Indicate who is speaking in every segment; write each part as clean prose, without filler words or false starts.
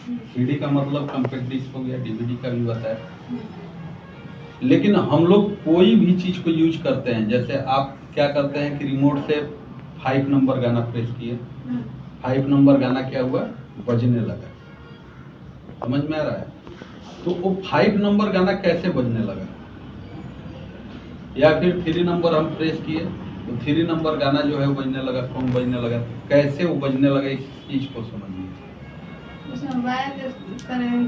Speaker 1: CD का मतलब compact disc हो गया, डीवीडी का भी बताया। लेकिन हम लोग कोई भी चीज को यूज करते हैं, जैसे आप क्या करते हैं कि रिमोट से 5 नंबर गाना प्रेस किए, 5 नंबर गाना क्या हुआ, बजने लगा। समझ में आ रहा है? तो वो 5 नंबर गाना कैसे बजने लगा, या फिर 3 नंबर हम प्रेस किए तो 3 नंबर गाना जो है बजने लगा, सॉन्ग बजने लगा। कैसे वो बजने लगा, इस चीज को समझिए।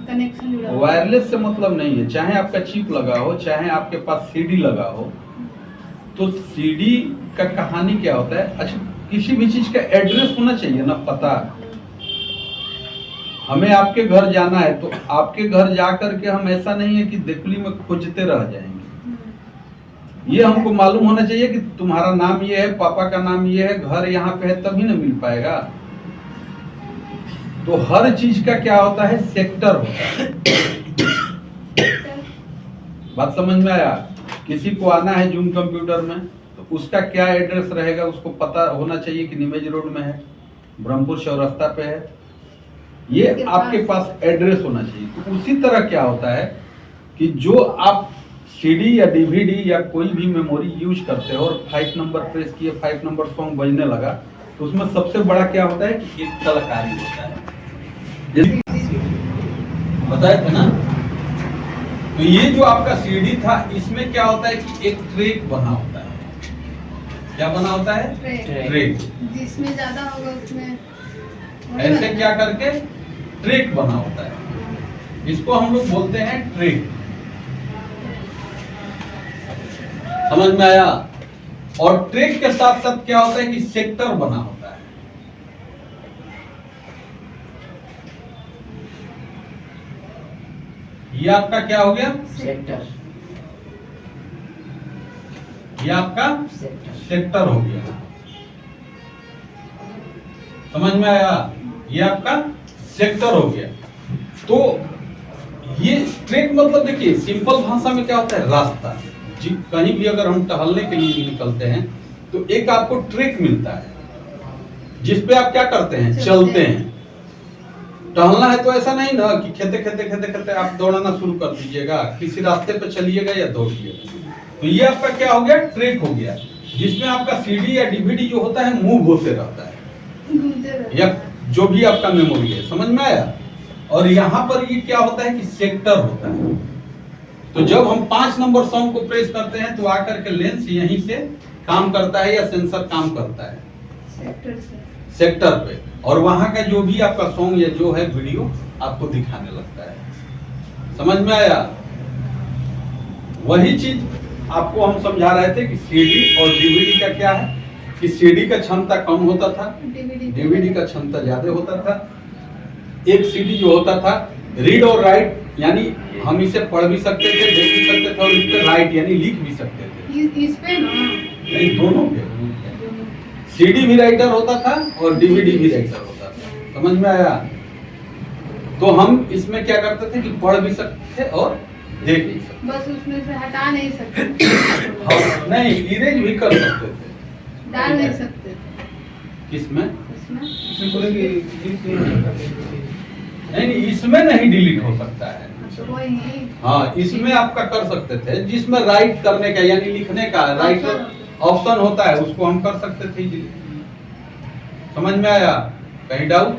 Speaker 2: कनेक्शन जुड़ा हुआ है।
Speaker 1: वायरलेस से मतलब नहीं है, चाहे आपका चिप लगा हो, चाहे आपके पास सीडी लगा हो, तो सीडी का कहानी क्या होता है, अच्छा किसी भी चीज का एड्रेस होना चाहिए ना, पता। हमें आपके घर जाना है तो आपके घर जा करके हम, ऐसा नहीं है कि दिल्ली में खोजते रह जाएंगे। ये हमको मालूम होना चाहिए कि तुम्हारा नाम ये है, पापा का नाम ये है, घर यहाँ पे है, तभी ना मिल पाएगा। तो हर चीज का क्या होता है, सेक्टर होता है। बात समझ में आया? किसी को आना है जूम कंप्यूटर में तो उसका क्या एड्रेस रहेगा, उसको पता होना चाहिए कि निमेज रोड में है, ब्रह्मपुर चौरास्ता पे है, ये आपके पास एड्रेस होना चाहिए। तो उसी तरह क्या होता है कि जो आप सीडी या डीवीडी या कोई भी मेमोरी यूज करते हो और 5 नंबर प्रेस किए, 5 नंबर सॉन्ग बजने लगा, तो उसमें सबसे बड़ा क्या होता है कि एक कलाकारी होता है, बताए थे ना। तो ये जो आपका सीडी था, इसमें क्या होता है कि एक ट्रैक बना होता है। क्या बना होता है? ट्रैक।
Speaker 2: जिसमें ज्यादा होगा उसमें
Speaker 1: ऐसे क्या करके ट्रैक बना होता है, इसको हम लोग बोलते हैं ट्रैक। समझ में आया? और ट्रैक के साथ साथ क्या होता है कि सेक्टर बना होता है। ये आपका क्या हो गया?
Speaker 3: सेक्टर।
Speaker 1: ये आपका सेक्टर हो गया। समझ में आया? ये आपका सेक्टर हो गया। तो ये ट्रैक मतलब देखिए, सिंपल भाषा में क्या होता है, रास्ता। जी, कहीं भी अगर हम टहलने के लिए निकलते हैं तो एक आपको ट्रैक मिलता है, जिसपे आप क्या करते हैं, चलते हैं। टहलना है तो ऐसा नहीं ना कि खेते खेते खेते खेते आप दौड़ना शुरू कर दीजिएगा, किसी रास्ते पे चलिएगा या दौड़िएगा। तो ये आपका क्या हो गया, ट्रैक हो गया, जिसमें आपका सीडी या डीवीडी जो होता है मूव होते रहता है, या जो भी आपका मेमोरी है। समझ में आया? और यहाँ पर ये क्या होता है कि सेक्टर होता है। तो जब हम 5 नंबर सॉन्ग को प्रेस करते हैं तो आकर के लेंस यहीं से काम करता है या सेंसर काम करता है सेक्टर पे, और वहां का जो भी आपका सॉन्ग या जो है वीडियो आपको दिखाने लगता है। समझ में आया? वही चीज आपको हम समझा रहे थे कि सीडी और डीवीडी का क्या है कि सीडी का क्षमता कम होता था, डीवीडी का क्षमता ज्यादा होता था। एक सीडी जो होता था रीड और राइट, यानी हम इसे पढ़ भी सकते थे, देख भी सकते थे, और इस पे राइट यानी लिख भी सकते थे।
Speaker 2: इस पे ना
Speaker 1: नहीं, दोनों पे। सीडी भी राइटर होता था और डीवीडी भी राइटर होता था। समझ में आया? तो हम इसमें क्या करते थे कि पढ़ भी सकते थे और देख भी सकते,
Speaker 2: बस उसमें से हटा नहीं सकते।
Speaker 1: हाँ, नहीं इरेज भी कर सकते थे,
Speaker 2: डाल नहीं सकते।
Speaker 1: किसमें?
Speaker 2: इसमें
Speaker 1: नहीं, इसमें नहीं डिलीट हो सकता है।
Speaker 2: वही।
Speaker 1: हाँ, इसमें आपका कर सकते थे, जिसमें राइट करने का यानी लिखने का राइट ऑप्शन होता है, उसको हम कर सकते थे। समझ में आया? कहीं डाउट?